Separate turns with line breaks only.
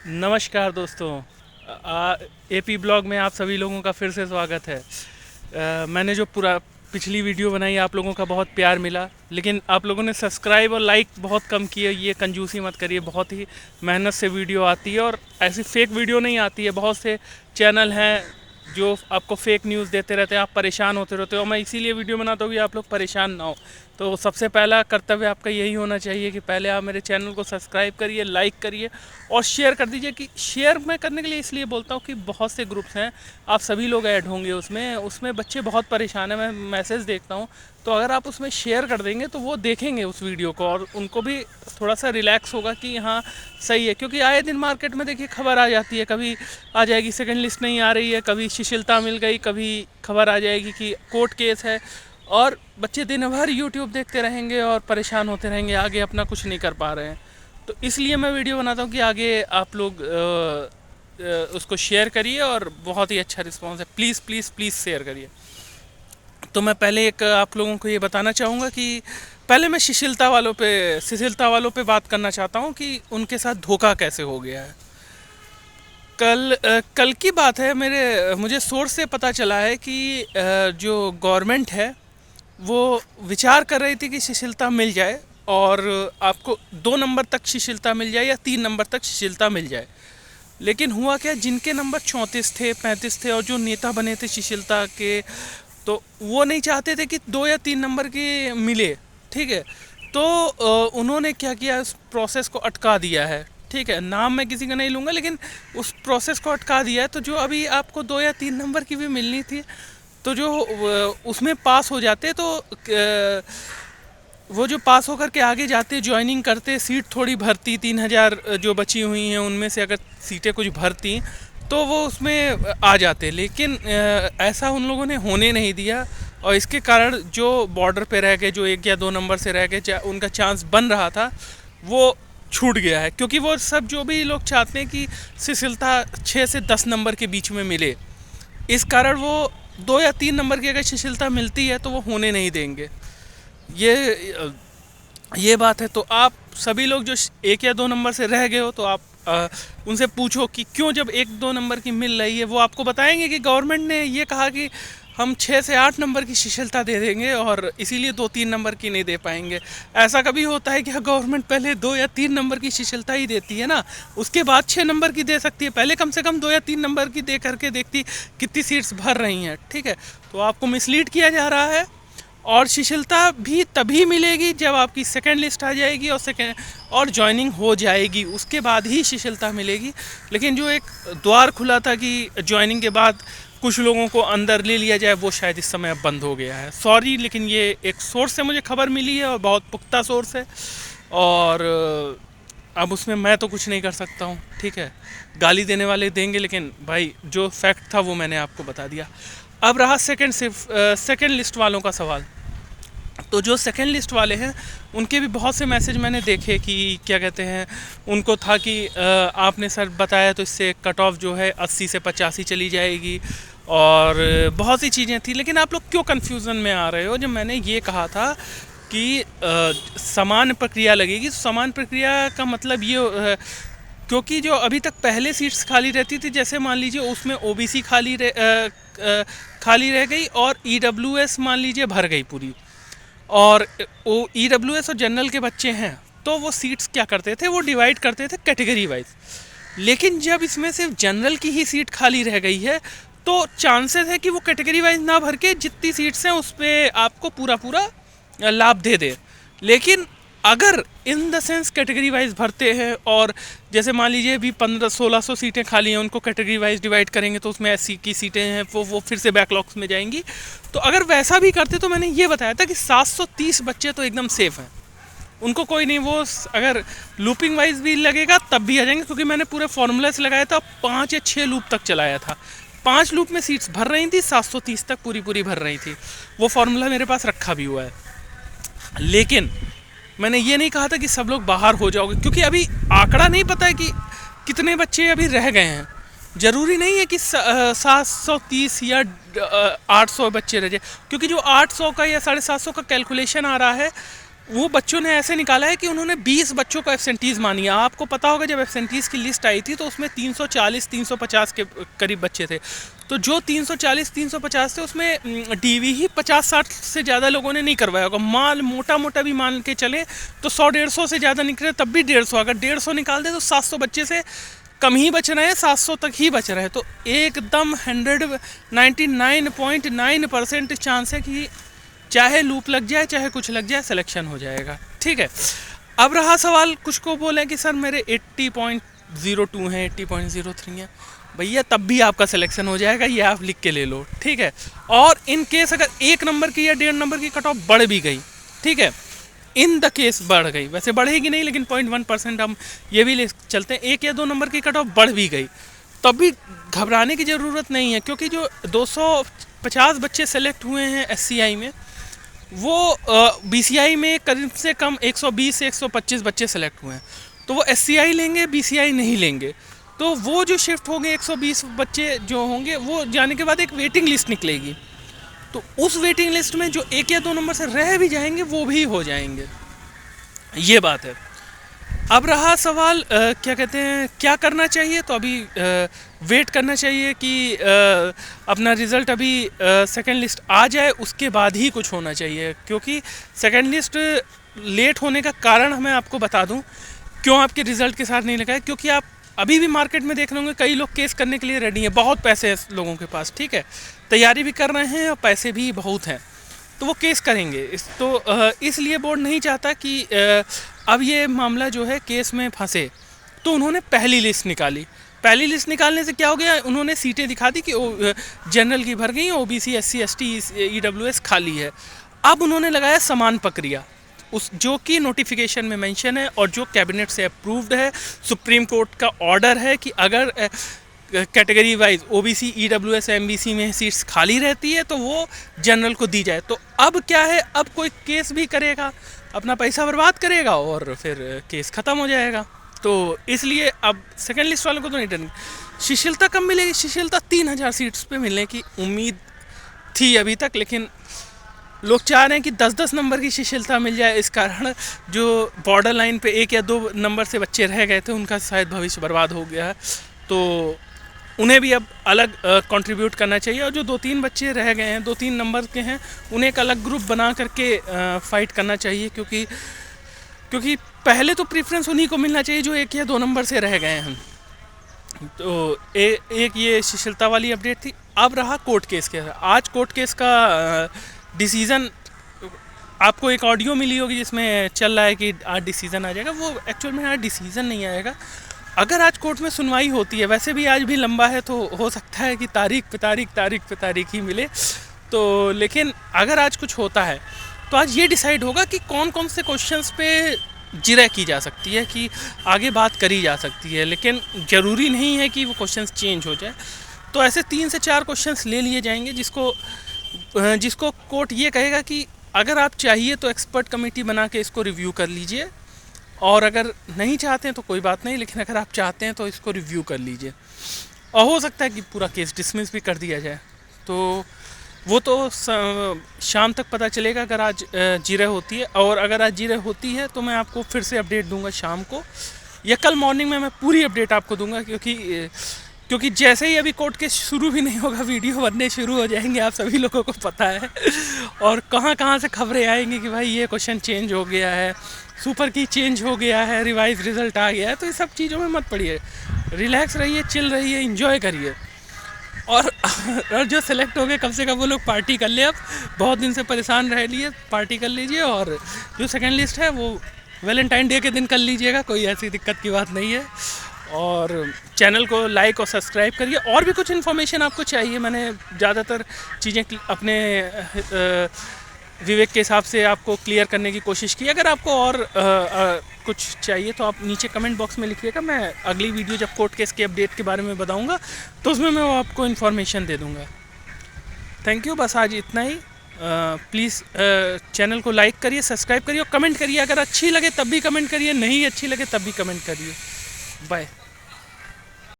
नमस्कार दोस्तों। AP blog में आप सभी लोगों का फिर से स्वागत है। मैंने जो पूरा पिछली वीडियो बनाई आप लोगों का बहुत प्यार मिला, लेकिन आप लोगों ने सब्सक्राइब और लाइक बहुत कम किए। ये कंजूसी मत करिए, बहुत ही मेहनत से वीडियो आती है और ऐसी फेक वीडियो नहीं आती है। बहुत से चैनल हैं जो आपको फेक न्यूज़ देते रहते हैं, आप परेशान होते रहते हो। मैं इसीलिए वीडियो बनाता हूँ कि आप लोग परेशान ना हो। तो सबसे पहला कर्तव्य आपका यही होना चाहिए कि पहले आप मेरे चैनल को सब्सक्राइब करिए, लाइक करिए और शेयर कर दीजिए। कि शेयर मैं करने के लिए इसलिए बोलता हूँ कि बहुत से ग्रुप्स हैं, आप सभी लोग ऐड होंगे उसमें उसमें बच्चे बहुत परेशान हैं, मैं मैसेज देखता हूँ। तो अगर आप उसमें शेयर कर देंगे तो वो देखेंगे उस वीडियो को और उनको भी थोड़ा सा रिलैक्स होगा कि हाँ सही है। क्योंकि आए दिन मार्केट में देखिए खबर आ जाती है, कभी आ जाएगी सेकंड लिस्ट नहीं आ रही है, कभी शिथिलता मिल गई, कभी खबर आ जाएगी कि कोर्ट केस है, और बच्चे दिन भर यूट्यूब देखते रहेंगे और परेशान होते रहेंगे, आगे अपना कुछ नहीं कर पा रहे हैं। तो इसलिए मैं वीडियो बनाता हूँ कि आगे आप लोग उसको शेयर करिए और बहुत ही अच्छा रिस्पांस है। प्लीज़ प्लीज़ प्लीज़ शेयर करिए। तो मैं पहले एक आप लोगों को ये बताना चाहूँगा कि पहले मैं शिथिलता वालों पे बात करना चाहता हूँ कि उनके साथ धोखा कैसे हो गया है। कल की बात है, मुझे सोर्स से पता चला है कि जो गवर्नमेंट है वो विचार कर रही थी कि शिथिलता मिल जाए और आपको 2 नंबर तक शिथिलता मिल जाए या 3 नंबर तक शिथिलता मिल जाए। लेकिन हुआ क्या, जिनके नंबर 34 थे, 35 थे और जो नेता बने थे शिथिलता के, तो वो नहीं चाहते थे कि 2 या 3 नंबर की मिले। ठीक है। तो उन्होंने क्या किया, उस प्रोसेस को अटका दिया है। ठीक है, नाम मैं किसी का नहीं लूँगा, लेकिन उस प्रोसेस को अटका दिया है। तो जो अभी आपको 2 या 3 नंबर की भी मिलनी थी, तो जो उसमें पास हो जाते, तो वो जो पास होकर के आगे जाते, ज्वाइनिंग करते, सीट थोड़ी भरती, 3,000 जो बची हुई हैं उनमें से अगर सीटें कुछ भरती तो वो उसमें आ जाते। लेकिन ऐसा उन लोगों ने होने नहीं दिया और इसके कारण जो बॉर्डर पे रह गए, जो 1 या 2 नंबर से रह गए, उनका चांस बन रहा था वो छूट गया है। क्योंकि वो सब जो भी लोग चाहते हैं कि शिथिलता 6 से 10 नंबर के बीच में मिले, इस कारण वो 2 या 3 नंबर की अगर शिथिलता मिलती है तो वो होने नहीं देंगे। ये ये बात है। तो आप सभी लोग जो 1 या 2 नंबर से रह गए हो, तो आप उनसे पूछो कि क्यों, जब 1 2 नंबर की मिल रही है, वो आपको बताएंगे कि गवर्नमेंट ने ये कहा कि हम 6 से 8 नंबर की शिथिलता दे देंगे और इसीलिए 2 3 नंबर की नहीं दे पाएंगे। ऐसा कभी होता है कि गवर्नमेंट पहले 2 या 3 नंबर की शिथिलता ही देती है ना, उसके बाद 6 नंबर की दे सकती है। पहले कम से कम 2 या 3 नंबर की दे करके देखती कितनी सीट्स भर रही हैं। ठीक है। तो आपको मिसलीड किया जा रहा है और शिथिलता भी तभी मिलेगी जब आपकी सेकंड लिस्ट आ जाएगी और सेकंड और ज्वाइनिंग हो जाएगी, उसके बाद ही शिथिलता मिलेगी। लेकिन जो एक द्वार खुला था कि ज्वाइनिंग के बाद कुछ लोगों को अंदर ले लिया जाए, वो शायद इस समय अब बंद हो गया है। सॉरी, लेकिन ये एक सोर्स से मुझे खबर मिली है और बहुत पुख्ता सोर्स है, और अब उसमें मैं तो कुछ नहीं कर सकता हूँ। ठीक है, गाली देने वाले देंगे, लेकिन भाई जो फैक्ट था वो मैंने आपको बता दिया। अब रहा सेकंड लिस्ट वालों का सवाल। तो जो सेकंड लिस्ट वाले हैं उनके भी बहुत से मैसेज मैंने देखे कि क्या कहते हैं, उनको था कि आपने सर बताया तो इससे कट ऑफ जो है 80 से 85 चली जाएगी और बहुत सी चीज़ें थी। लेकिन आप लोग क्यों कन्फ्यूज़न में आ रहे हो, जब मैंने ये कहा था कि समान प्रक्रिया लगेगी। समान प्रक्रिया का मतलब ये क्योंकि जो अभी तक पहले सीट्स खाली रहती थी, जैसे मान लीजिए उसमें ओबीसी खाली रह गई और ईडब्ल्यूएस मान लीजिए भर गई पूरी, और वो ईडब्ल्यूएस और जनरल के बच्चे हैं, तो वो सीट्स क्या करते थे, वो डिवाइड करते थे कैटेगरी वाइज। लेकिन जब इसमें सिर्फ जनरल की ही सीट खाली रह गई है, तो चांसेस है कि वो कैटेगरी वाइज ना भर के जितनी सीट्स हैं उस पर आपको पूरा पूरा लाभ दे दे। लेकिन अगर in the sense category wise भरते हैं, और जैसे मान लीजिए अभी 1500-1600 सीटें खाली हैं, उनको कैटेगरी वाइज डिवाइड करेंगे तो उसमें एससी की सीटें हैं, वो फिर से बैकलॉग्स में जाएंगी। तो अगर वैसा भी करते तो मैंने ये बताया था कि 730 बच्चे तो एकदम सेफ हैं, उनको कोई नहीं, वो अगर लूपिंग वाइज भी लगेगा तब भी आ जाएंगे। क्योंकि मैंने पूरे फॉर्मूला से लगाया था, 5 या 6 लूप तक चलाया था, 5 लूप में सीट्स भर रही थी, 730 तक पूरी भर रही थी। वो फॉर्मूला मेरे पास रखा भी हुआ है। लेकिन मैंने ये नहीं कहा था कि सब लोग बाहर हो जाओगे, क्योंकि अभी आंकड़ा नहीं पता है कि कितने बच्चे अभी रह गए हैं। ज़रूरी नहीं है कि 730 या 800 बच्चे रह जाए, क्योंकि जो 800 का या 750 का कैलकुलेशन आ रहा है, वो बच्चों ने ऐसे निकाला है कि उन्होंने 20 बच्चों को एब्सेंटीज़ मानी है। आपको पता होगा जब एब्सेंटीज़ की लिस्ट आई थी तो उसमें 340 350 के करीब बच्चे थे। तो जो 340 350 थे उसमें डीवी ही 50-60 से ज़्यादा लोगों ने नहीं करवाया होगा। माल मोटा मोटा भी मान के चले तो 100-150 से ज़्यादा निकले तब भी 150, अगर 150 निकाल दे तो 700 बच्चे से कम ही बच रहे हैं, 700 तक ही बच रहे हैं। तो एकदम 99.9% चांस है कि चाहे लूप लग जाए चाहे कुछ लग जाए सिलेक्शन हो जाएगा। ठीक है, अब रहा सवाल कुछ को बोले कि सर मेरे 80.02 हैं, 80.03 हैं, भैया तब भी आपका सिलेक्शन हो जाएगा, ये आप लिख के ले लो। ठीक है, और इन केस अगर 1 नंबर की या 1.5 नंबर की कट ऑफ बढ़ भी गई, ठीक है, इन द केस बढ़ गई, वैसे बढ़ेगी नहीं लेकिन 0.1% हम ये भी ले चलते हैं, 1 या 2 नंबर की कट ऑफ बढ़ भी गई तब भी घबराने की ज़रूरत नहीं है, क्योंकि जो 250 बच्चे सेलेक्ट हुए हैं SCI में, वो BCI में करीब से कम 120 से 125 बच्चे सेलेक्ट हुए हैं। तो वो SCI लेंगे, BCI नहीं लेंगे। तो वो जो शिफ्ट होंगे 120 बच्चे जो होंगे वो जाने के बाद एक वेटिंग लिस्ट निकलेगी। तो उस वेटिंग लिस्ट में जो 1 या 2 नंबर से रह भी जाएंगे वो भी हो जाएंगे, ये बात है। अब रहा सवाल क्या कहते हैं क्या करना चाहिए, तो अभी वेट करना चाहिए कि अपना रिज़ल्ट अभी सेकंड लिस्ट आ जाए उसके बाद ही कुछ होना चाहिए, क्योंकि सेकंड लिस्ट लेट होने का कारण मैं आपको बता दूं क्यों आपके रिज़ल्ट के साथ नहीं लगा है। क्योंकि आप अभी भी मार्केट में देख रहे होंगे कई लोग केस करने के लिए रेडी हैं, बहुत पैसे हैं लोगों के पास, ठीक है, तैयारी भी कर रहे हैं और पैसे भी बहुत हैं, तो वो केस करेंगे। इसलिए बोर्ड नहीं चाहता कि अब ये मामला जो है केस में फंसे, तो उन्होंने पहली लिस्ट निकाली। पहली लिस्ट निकालने से क्या हो गया, उन्होंने सीटें दिखा दी कि जनरल की भर गई, OBC SC ST EWS खाली है। अब उन्होंने लगाया समान प्रक्रिया, उस जो कि नोटिफिकेशन में मेंशन है और जो कैबिनेट से अप्रूव्ड है, सुप्रीम कोर्ट का ऑर्डर है कि अगर category wise OBC EWS MBC में सीट्स खाली रहती है तो वो जनरल को दी जाए। तो अब क्या है, अब कोई केस भी करेगा अपना पैसा बर्बाद करेगा और फिर केस ख़त्म हो जाएगा। तो इसलिए अब सेकेंड लिस्ट वालों को तो नहीं डरनी। शिथिलता कब मिलेगी, शिथिलता 3000 सीट्स पे मिलने की उम्मीद थी अभी तक, लेकिन लोग चाह रहे हैं कि 10-10 नंबर की शिथिलता मिल जाए। इस कारण जो बॉर्डर लाइन पे 1 या 2 नंबर से बच्चे रह गए थे उनका शायद भविष्य बर्बाद हो गया है, तो उन्हें भी अब अलग कंट्रीब्यूट करना चाहिए। और जो 2-3 बच्चे रह गए हैं, 2-3 नंबर के हैं, उन्हें एक अलग ग्रुप बना करके फ़ाइट करना चाहिए, क्योंकि पहले तो प्रेफरेंस उन्हीं को मिलना चाहिए जो 1 या 2 नंबर से रह गए हैं। तो एक ये शिथिलता वाली अपडेट थी। अब रहा कोर्ट केस के, आज कोर्ट केस का डिसीज़न, आपको एक ऑडियो मिली होगी जिसमें चल रहा है कि आज डिसीज़न आ जाएगा। वो एक्चुअल में आज डिसीज़न नहीं आएगा। अगर आज कोर्ट में सुनवाई होती है, वैसे भी आज भी लंबा है तो हो सकता है कि तारीख पे तारीख ही मिले, तो लेकिन अगर आज कुछ होता है तो आज ये डिसाइड होगा कि कौन कौन से क्वेश्चंस पे जिरह की जा सकती है, कि आगे बात करी जा सकती है, लेकिन ज़रूरी नहीं है कि वो क्वेश्चंस चेंज हो जाए। तो ऐसे 3 से 4 क्वेश्चंस ले लिए जाएंगे जिसको कोर्ट ये कहेगा कि अगर आप चाहिए तो एक्सपर्ट कमेटी बना के इसको रिव्यू कर लीजिए, और अगर नहीं चाहते हैं तो कोई बात नहीं, लेकिन अगर आप चाहते हैं तो इसको रिव्यू कर लीजिए। और हो सकता है कि पूरा केस डिसमिस भी कर दिया जाए। तो वो तो शाम तक पता चलेगा अगर आज जिरह होती है। और अगर आज जिरह होती है तो मैं आपको फिर से अपडेट दूंगा शाम को, या कल मॉर्निंग में मैं पूरी अपडेट आपको दूंगा, क्योंकि जैसे ही अभी कोर्ट केस शुरू भी नहीं होगा वीडियो बनने शुरू हो जाएंगे, आप सभी लोगों को पता है। और कहाँ से खबरें आएंगी कि भाई ये क्वेश्चन चेंज हो गया है, सुपर की चेंज हो गया है, रिवाइज रिजल्ट आ गया है। तो ये सब चीज़ों में मत पड़िए, रिलैक्स रहिए, चिल रहिए, एंजॉय करिए। और जो सेलेक्ट हो गए कम से कम वो लोग पार्टी कर ले, अब बहुत दिन से परेशान रह लिए, पार्टी कर लीजिए। और जो सेकेंड लिस्ट है वो वैलेंटाइन डे के दिन कर लीजिएगा, कोई ऐसी दिक्कत की बात नहीं है। और चैनल को लाइक और सब्सक्राइब करिए। और भी कुछ इन्फॉर्मेशन आपको चाहिए, मैंने ज़्यादातर चीज़ें अपने विवेक के हिसाब से आपको क्लियर करने की कोशिश की। अगर आपको और कुछ चाहिए तो आप नीचे कमेंट बॉक्स में लिखिएगा, मैं अगली वीडियो जब कोर्ट केस के अपडेट के बारे में बताऊंगा तो उसमें मैं वो आपको इन्फॉर्मेशन दे दूंगा। थैंक यू, बस आज इतना ही। प्लीज़ चैनल को लाइक करिए, सब्सक्राइब करिए और कमेंट करिए। अगर अच्छी लगे तब भी कमेंट करिए, नहीं अच्छी लगे तब भी कमेंट करिए। बाय।